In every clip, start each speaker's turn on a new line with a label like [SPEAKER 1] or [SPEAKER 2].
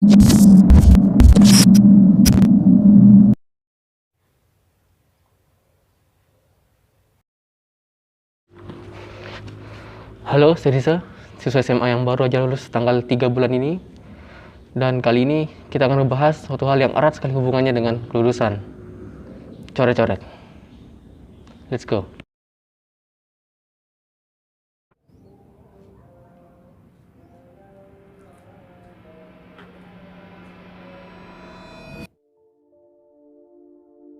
[SPEAKER 1] Halo, saya Riza, siswa SMA yang baru aja lulus tanggal 3 bulan ini. Dan kali ini kita akan membahas suatu hal yang erat sekali hubungannya dengan kelulusan. Coret-coret. Let's go.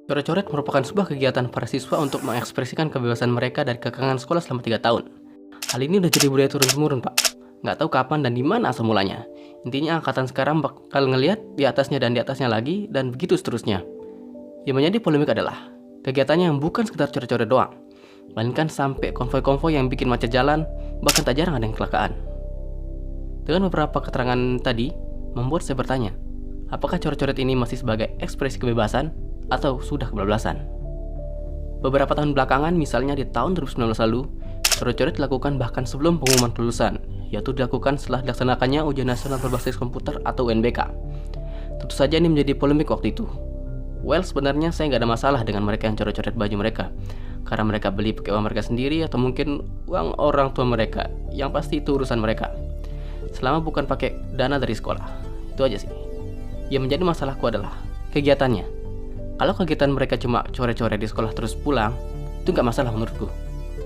[SPEAKER 1] Coret-coret merupakan sebuah kegiatan para siswa untuk mengekspresikan kebebasan mereka dari kekangan sekolah selama 3 tahun. Hal ini udah jadi budaya turun-temurun, Pak. Nggak tahu kapan dan di mana asal mulanya. Intinya angkatan sekarang bakal ngelihat di atasnya dan di atasnya lagi, dan begitu seterusnya. Yang menjadi polemik adalah kegiatannya yang bukan sekedar coret-coret doang, melainkan sampai konvoi-konvoi yang bikin macet jalan, bahkan tak jarang ada yang kecelakaan. Dengan beberapa keterangan tadi, membuat saya bertanya, apakah coret-coret ini masih sebagai ekspresi kebebasan atau sudah kebablasan? Beberapa tahun belakangan, misalnya di tahun 2019 lalu, coret-coret dilakukan bahkan sebelum pengumuman kelulusan, yaitu dilakukan setelah dilaksanakannya ujian nasional berbasis komputer atau UNBK. Tentu saja ini menjadi polemik waktu itu. Well, sebenarnya saya nggak ada masalah dengan mereka yang coret-coret baju mereka, karena mereka beli pakai uang mereka sendiri atau mungkin uang orang tua mereka, yang pasti itu urusan mereka. Selama bukan pakai dana dari sekolah, itu aja sih. Yang menjadi masalahku adalah kegiatannya. Kalau kegiatan mereka cuma coret-coret di sekolah terus pulang, itu nggak masalah menurutku.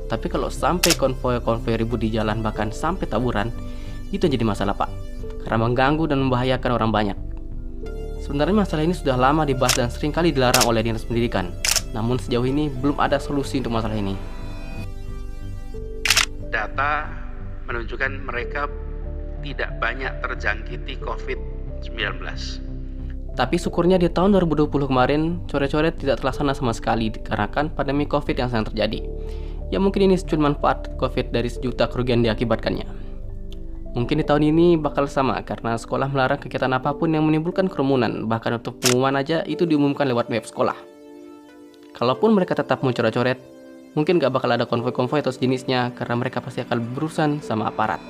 [SPEAKER 1] Tapi kalau sampai konvoi-konvoi ribut di jalan, bahkan sampai taburan, itu jadi masalah, Pak. Karena mengganggu dan membahayakan orang banyak. Sebenarnya masalah ini sudah lama dibahas dan seringkali dilarang oleh Dinas Pendidikan. Namun sejauh ini belum ada solusi untuk masalah ini.
[SPEAKER 2] Data menunjukkan mereka tidak banyak terjangkiti COVID-19.
[SPEAKER 1] Tapi syukurnya di tahun 2020 kemarin, coret-coret tidak terlaksana sama sekali dikarenakan pandemi COVID yang sedang terjadi. Ya mungkin ini cuma manfaat COVID dari sejuta kerugian diakibatkannya. Mungkin di tahun ini bakal sama karena sekolah melarang kegiatan apapun yang menimbulkan kerumunan. Bahkan untuk pengumuman aja itu diumumkan lewat web sekolah. Kalaupun mereka tetap mau coret-coret, mungkin gak bakal ada konvoi-konvoi atau sejenisnya karena mereka pasti akan berurusan sama aparat.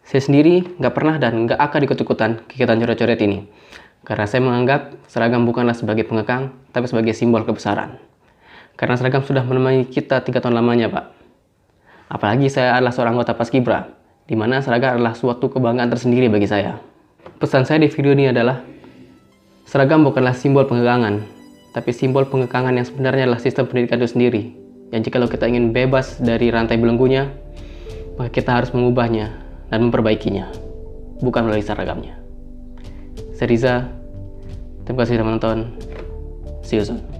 [SPEAKER 1] Saya sendiri nggak pernah dan nggak akan ikut-ikutan kegiatan coret-coret ini. Karena saya menganggap seragam bukanlah sebagai pengekang, tapi sebagai simbol kebesaran. Karena seragam sudah menemani kita 3 tahun lamanya, Pak. Apalagi saya adalah seorang anggota Paskibra, di mana seragam adalah suatu kebanggaan tersendiri bagi saya. Pesan saya di video ini adalah, seragam bukanlah simbol pengekangan, tapi simbol pengekangan yang sebenarnya adalah sistem pendidikan itu sendiri. Yang jika kita ingin bebas dari rantai belenggunya, maka kita harus mengubahnya dan memperbaikinya, bukan melalui seragamnya. Saya Riza, terima kasih sudah menonton. See you soon.